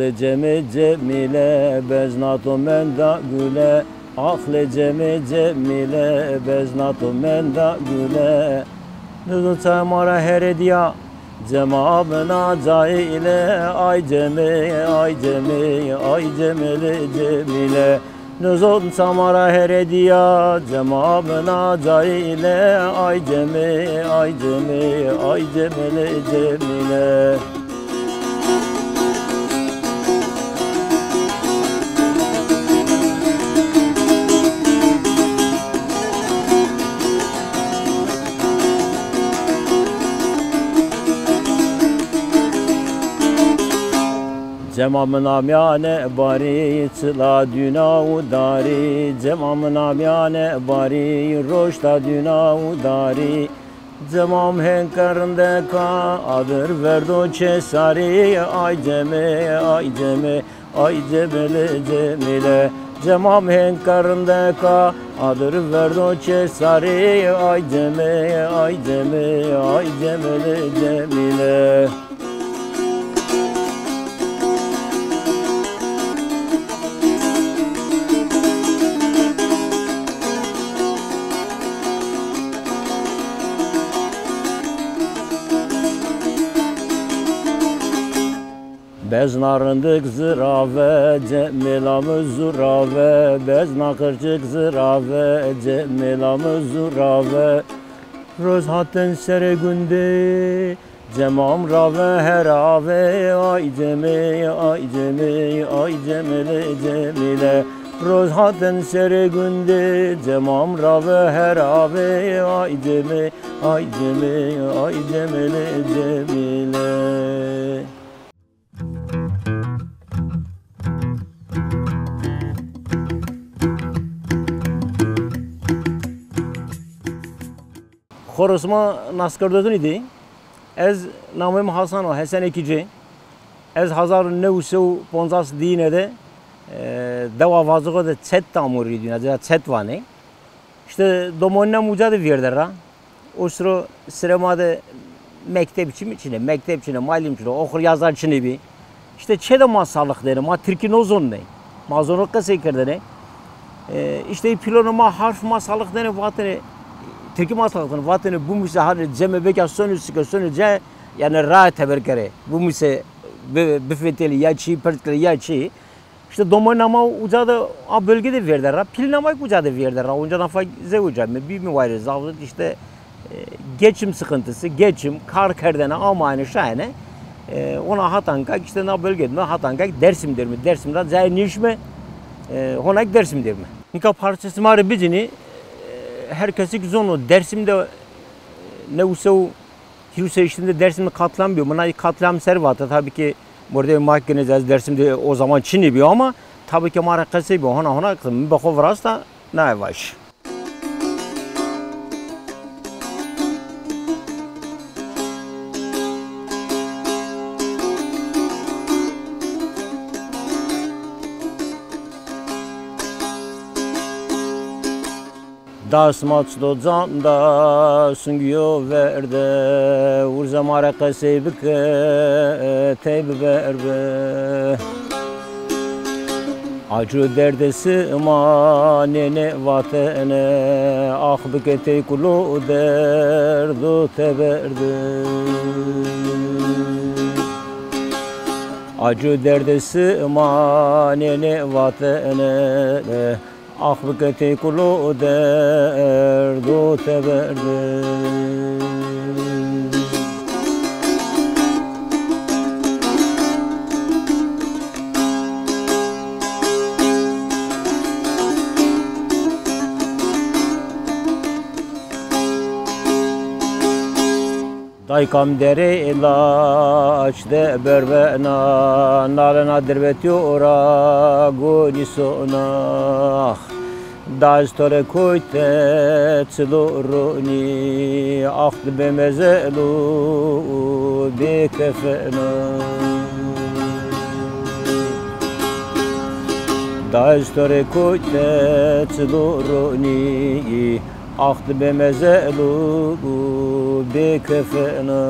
Aklı cemi cemile beznato menda güle. Aklı cemi cemile beznato menda güle. Nuzul temara herediya cemabına caile. Ay cemi ay cemi ay cemile cemile. Nuzul temara herediya cemabına caile. Ay cemi ay cemi ay cemile cemile. Cemamın amyane bari çıla düna udari. Cemamın amyane bari roşta düna udari. Cemam henkarında ka adır verdo çesari. Ay cemi ay cemi ay cemile cemile. Cemam henkarında ka adır verdo çesari. Ay cemi ay cemi ay cemile cemile. Beznarındık zırave, cemilamız zurave. Beznakırcık zırave, cemilamız zurave. Roz hatten sere günde, cemam rave her ave. Ay cemi, ay cemi, ay cemile cemile. Roz hatten sere günde, cemam rave her ave. Ay cemi, ay cemi, ay cemile cemile. Xorosma naskardadın idi. Ez namım Hasan o Hasan Ekici. Ez 1950 dinede deva vazığı da çet tamur idi. Yani çet vani. İşte domonne mucadı verdiler. O sıra sinemada mektep içine, malim içine, okur yazar içine bir. İşte çede masallık derim. Ma Türk'ün ozon ne? Mazonluk kaseker ne? İşte pilonuma harf masallık derim. Vatını Türk'ün masallıkını vatını bu müse hani ceme beka sönüce yani rahat haber kere. Bu müse büfeteli ya çiğ, pertkeli ya çiğ. İşte domaynama ucadı a bölgede verdiler. Pilinamayı ucadı verdiler. Oncadan fazla ucadı. Bir mi var zavlet işte geçim sıkıntısı, geçim, kar kerdene amanı şahane. Ona hatanka işte na bölgede hatanka Dersim der mi? Dersim'den zay nişme ona Dersim der mi? Nika parçası marı bizini herkesi güzel Dersim'de ne usul Hiruse işinde Dersim'de katlanmıyor. Buna katlam servatı tabii ki burada mahkene Dersim'de o zaman Çin'i bir ama tabii ki marakası bir ona bir bakov rasta ne var? Dasmat do zanda sungiyo verde urza maraka sebike teybi verbe acı derdesi manene vatene ah bikete kulu derdu teberde acı derdesi manene vatene ah bikete kulu derdu teberde Daykam dere ilaç de berbena nalena derbetiora gonisona Dastore koyte çluruni ahd bemezelu bekefena Dastore koyte çluruni ahd bemezelu bekefena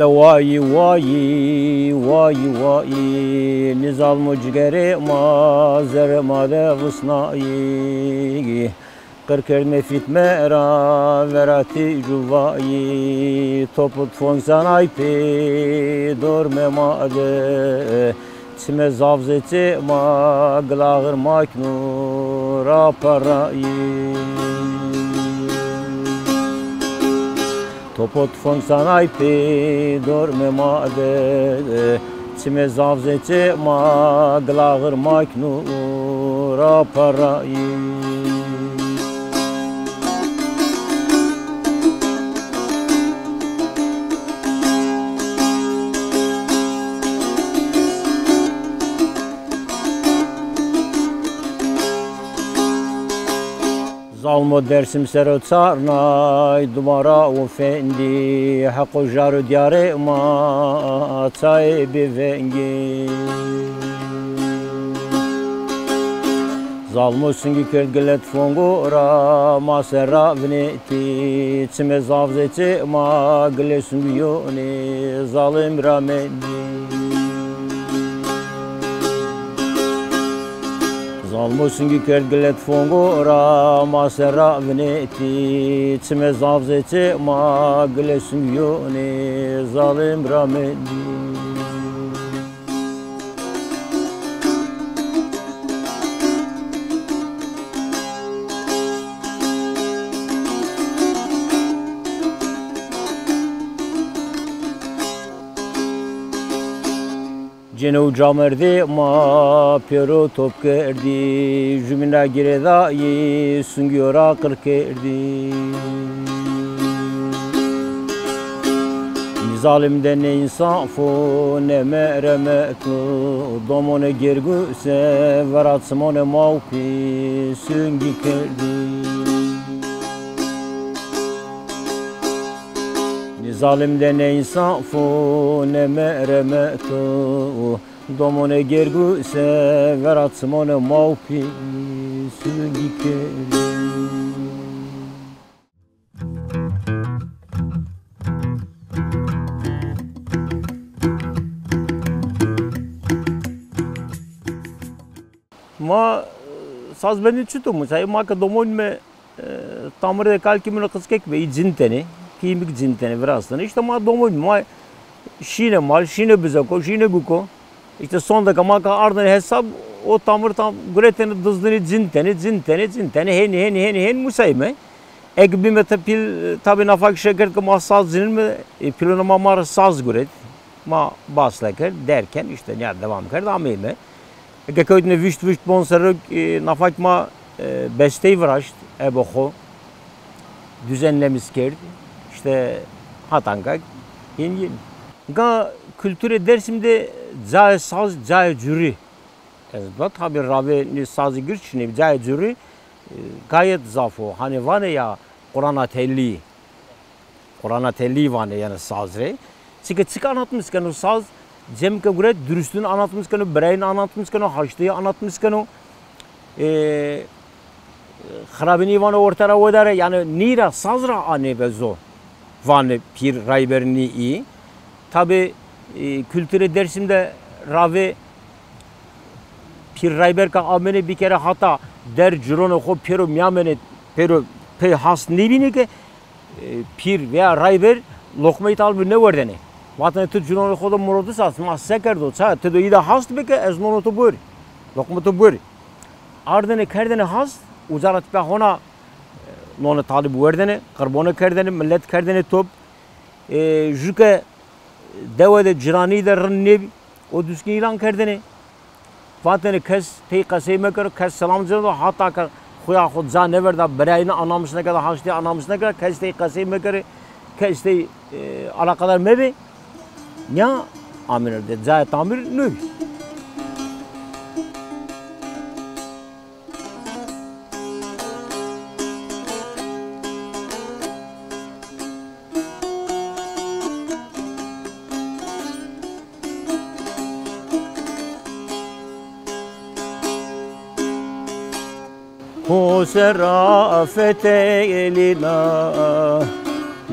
وای وای وای وای نزال مجگری ما زر ماده وسنایی قرکرد مفیت مرا وراتی جوایی توپت فون سنای پی دورم ماده چمه زافزه ما گلاغر ماکنو را پرایی توپت فون سنای پی دورم ماده چمه زافزه ما گلاغر ماکنو را پرایی Zalmo dersim sero tsarnay dumara u fendi haqo jaru diyare ma tsay bivengi Zalmo sungi kergelet fongora ma serra vneti tsime zavzete ma gile sungi yoni zalim ramendi Zalmosungi kergelet fongora ma serra vneti tsime zavzete ma gile sungi yoni zalim ramendi Cenu camerdi ma pero top kerdi Jümina giredai sungiora kır kerdi Nizalimde ne insafo ne meremetu Domone gergu se veratsmone maupi sungi kerdi Zalimde ne insafo ne meremetu Domone gergu se veratsmone maupi sungi kerdi Ma saz beni çutu mu? Say ma ka domon me tamre kalkimine kıskek ve cinteni Kimik cinteni virasını işte ma domon ma şine mal şine bize ko şine guko işte son dakika ma ka ardın hesap o tamır tam greteni dızdını cinteni hen musayme ek bir metapil tabi nafak şeker ki ma saz zinin mi pilona ma mar saz guret ma baslaker derken işte ne devam kar amime Gekoytne vüşt bonseruk nafak ma besteyi viraşt eboho düzenlemiş kerdi işte hatanga yeni. Ga kültüre dersimde cay saz cay jüri. Ezbat tabi ravi sazı girçini cay jüri gayet zafo. Hani vane ya Kur'an'a telli vane yani sazre. Çık anlatmışken o saz cemke göre dürüstlüğünü anlatmışken o bireyin anlatmışken o haçlıyı anlatmışken o xarabini vane ortara odare yani nira sazra ane bezo. Van Pir Rayber'ini iyi. Tabi kültüre dersimde ravi Pir Rayber ka amene bir kere hata der cirono ko pero miyamene pero pe has nebine ki Pir veya Rayber lokmayı talbi ne var dene. Vatane tu cirono ko da morodu sas ma sekerdo ça te do ida hast be ke ezmono to bur. Lokma to bur. Ardene kerdene hast uzarat pe hona none talib verdene, karbona kerdene, millet kerdene top. Jüke devede cirani de rınnev, o düzgün ilan kerdene. Vatene kes tey kaseyme kar, kes selam zırda hatta kar, xuya xud za never da berayını anlamışına kadar, haşti anlamışına kadar, kes tey kaseyme kar, kes tey alakadar mebe. Ya amir de za tamir nül. Serafet elina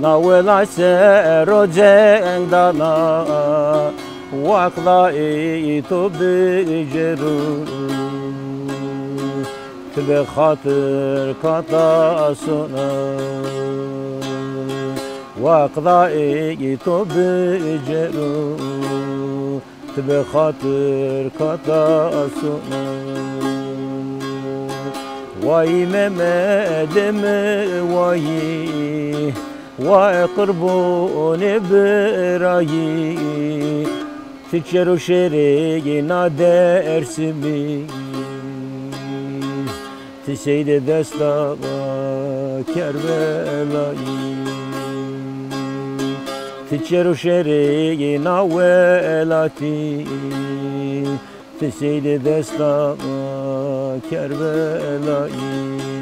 ناولا سر جندنا وقلا تو بجرو به خاطر کاتا سنا وقلا تو بجرو به خاطر کاتا سنا وای ممدم وای وای قربون برایی تچر و شری نادرسمی تسید دستا کربلایی تچر و شری ناولاتی تسید دستا کربلایی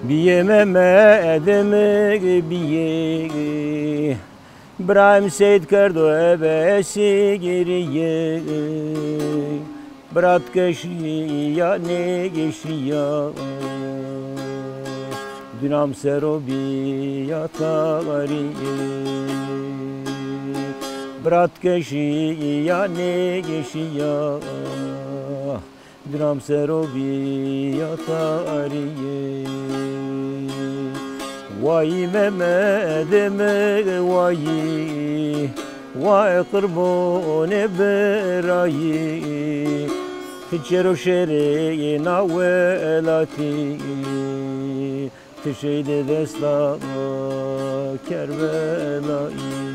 Biye Mehmet'im biye İbrahim Seyit kerdo ebesi geriye Brat keşiya ne geçiya Dünam serobiya tağariye Brat keşiya ne geçiya Dünam serobiya tağariye Vay Mehmet'im vay Vay kurbun berayı Tçero şeri navelati Tşeyde desla kerbelayı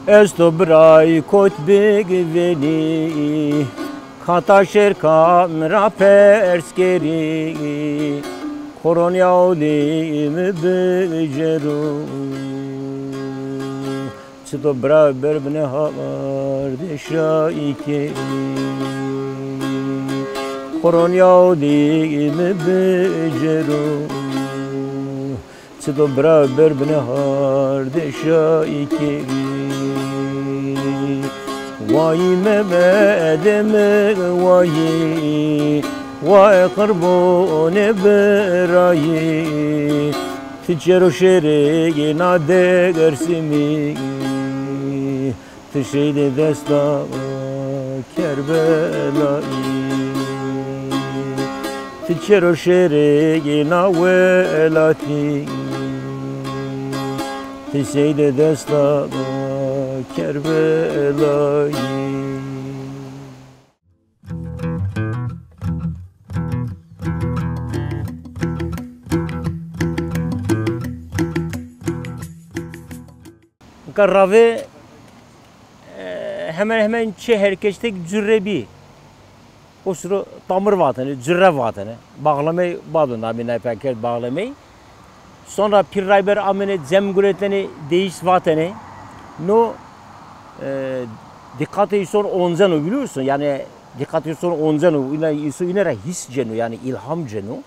Esto brai kot begveni Kata şerkam raperskeri Koronya olim bejeru Çito bra berbne havar deşa ikeri Koronya olim bejeru Çito bra berbne har deşa ikeri Vay Mehmet'im vay Vay kurbun berayı Tçero şeri nadersimi Tşeyde desta kerbelayı Tçero şeri navelati Tşeyde desta kerbelayı Karave hemen herkeste cürrebi o sıra tamır vatanı, cürre vatanı bağlamayı bağladın amine peker bağlamayı sonra pirrayber amine zemguleteni değiş vatanı no dikkati son onzanu biliyorsun yani dikkati son onzanu yine his cenu yani ilham cenu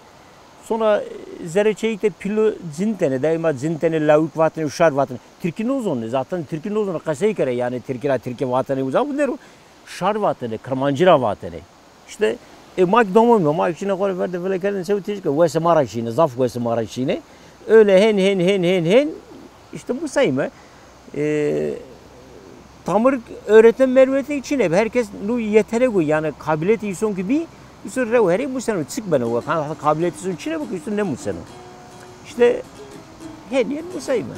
sonra zerreçeyikte pilo zintene daima zintene lavuk vatanı uşar vatanı Türkiye uzun zaten Türkiye uzun kasayı kere yani Türkiye vatanı uzun bunlar şar vatanı Kırmancıra vatanı işte mak domum mak içine koy verdi böyle kendin sev tişke vese maraşine zaf vese maraşine öyle hen işte bu sayma tamır öğretim merveti içine herkes nu yeteneği yani kabiliyeti insan gibi Üstün rev her bu sene çık bana o kabiliyetin içine bak üstün ne mutsana işte her yer bu sayma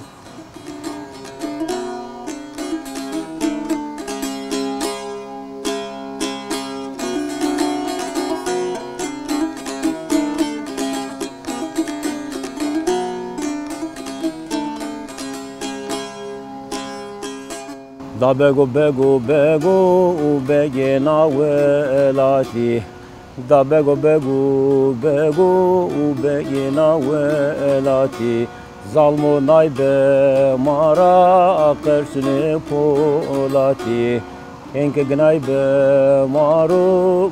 Da bego bego bego begena velati Da bego bego bego begena velati Zalmo naybe mara kersine polati Enke gnaybe maro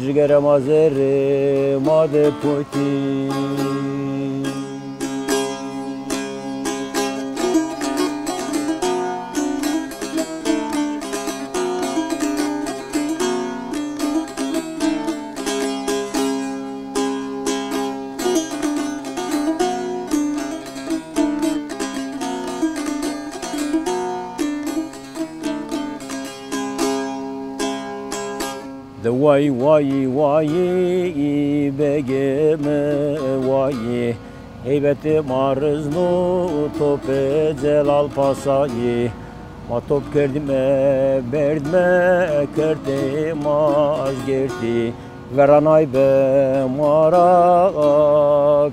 cigere mazere made poti De vay vay vay begeme vay Heybeti marznu tope celal pasayi Ma top kerdime berdme kerde mazgerti Veranay be mara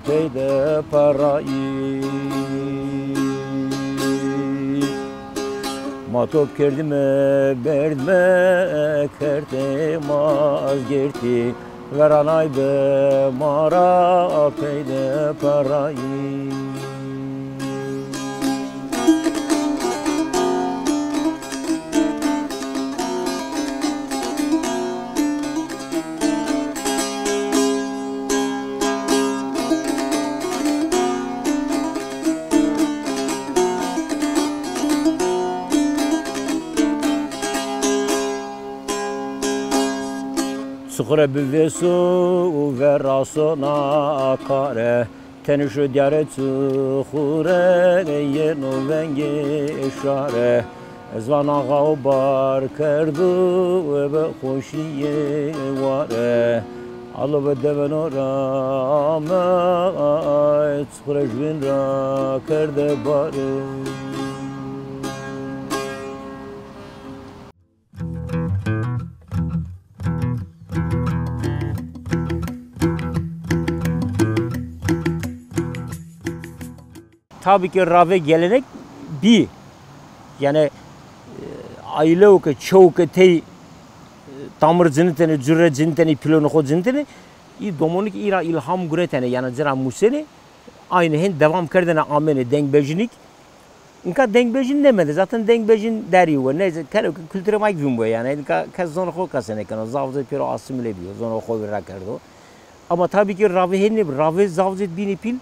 peyde parayi Matop kerdime berdme kerde mazgerti Veranay be mara peyde parayi Sıkre büvesu ve rasona kare Tenişu diyare tıkhure yenu vengi şare Ezvana gavbar kerdu ve hoşiye vare Alı ve deven orama Sıkre jvin ra kerde bari Tabii ki rave gelenek bir yani aile oku çoğu tey tamır ziniteni cüre ziniteni pilonoko ziniteni domonik ira ilham guretene yani zira museni aynı hen devam kerdene amene dengbejnik inka dengbejin demedi zaten dengbejin deriyor neyse kültüre mayk vimbo yani inka kazon ko kasene kana zavze piro asimile diyor zon ko vera kerdo ama tabii ki rave hen rave zavzet bini pil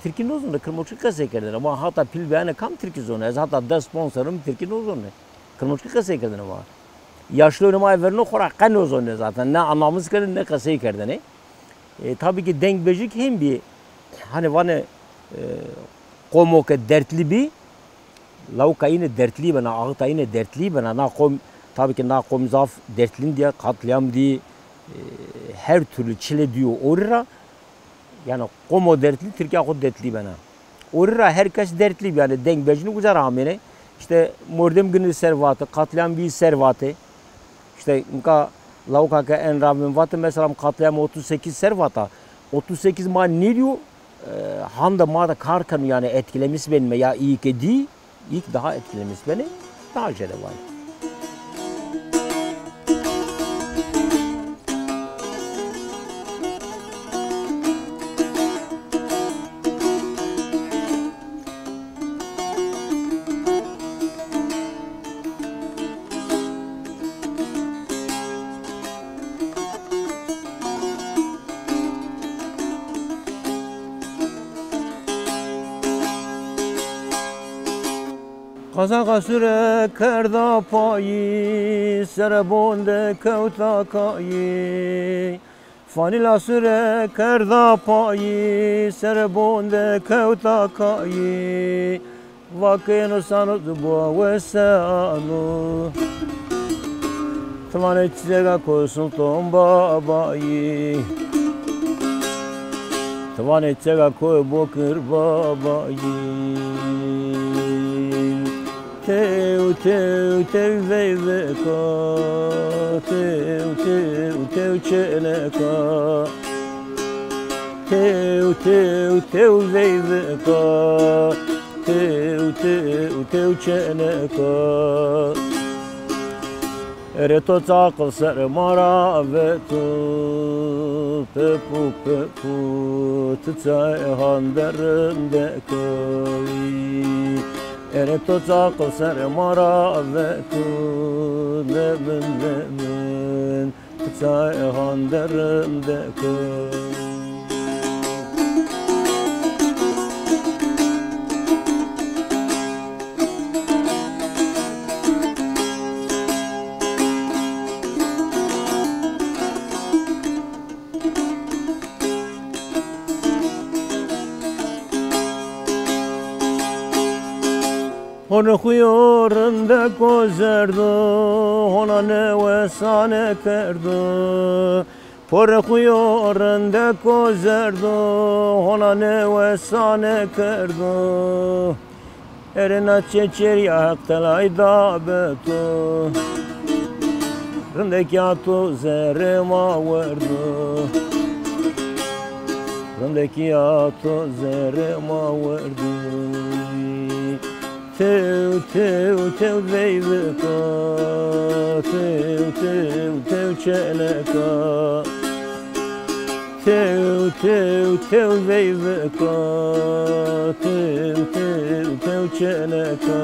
Türkiye'nin uzun kırmızı kasekerden ama hatta pil beğene kam Türkiye zonu hatta da sponsorum Türkiye'nin uzun kırmızı kasekerden ama yaşlı önüme verno korak kan uzun zaten ne anlamız kadar ne kasekerden tabii ki dengbejik hem bir hani vane komoke dertli bir lavka yine dertli bana ağıta yine dertli bana na kom tabii ki na kom zaf dertlin diye katliam diye her türlü çile diyor orra yani komo dertli, Türkiye ko dertli bana. Orada herkes dertli yani dengbejini güzel amene. İşte mordem günü servatı, katliam bir servatı. İşte inka lavka ke en ramin vatı mesela katliam 38 servata. 38 ma ne diyor? Handa ma da karkan yani etkilemiş beni ya iyi ki değil. İlk daha etkilemiş beni. Daha şey de var. Kazaka süre kerda payı, serebonde kevta kayı. Fanila süre kerda payı, serebonde kevta kayı. Vakenu sanut bu vesanu. Tmane çilega kosulton babayı. Tmane çilega koy bokır babayı. Teu teu teu veveka, teu teu teu çeleka, teu teu teu veveka, teu تێو چێنەکە ئەرێ تۆ چاقڵ سەرمارا ئەڤێت و پێپ و پێپ و تچایهان دەرم دەکەوی ئەرێ تۆ چاقڵ سەرمارا ئەڤێت و لەمن تچایهان دەرم دەکەوی Hona xuyorunda kozerdu, hona nevesane kerdu. Pore xuyorunda kozerdu, hona nevesane kerdu. Erina çeçeriya haktelay dabetu. Rındekiyatu zerrema verdu. Rındekiyatu zerrema verdu. Tev veyvika, tev çeleka. Tev veyvika, tev çeleka.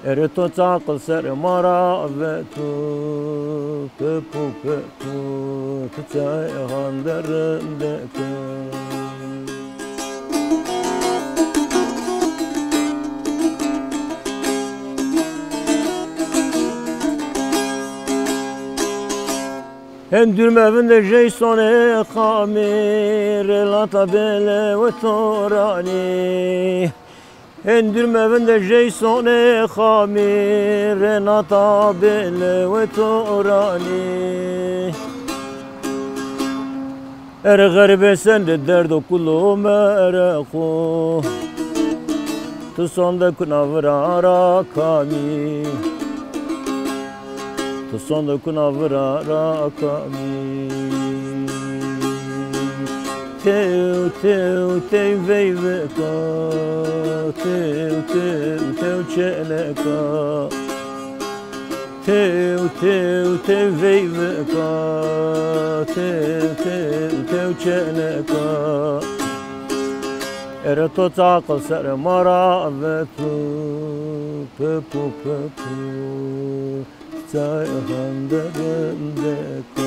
Ere to çaqıl sermara vetu, pepu pepu, tçayhan derindeka. Endürm evinde Jayson'e kamir Lata bele ve torani Endürm evinde Jayson'e kamir Lata bele ve torani Er garibe sende derdo kullu mereku Tu sonda kunavrara kami Tu sonda kunavrara kami Tev veyveka Tev çeleka Tev veyveka Tev çeleka Ere to çaqıl sermara vetu Pepu pepu Çayhan derindeka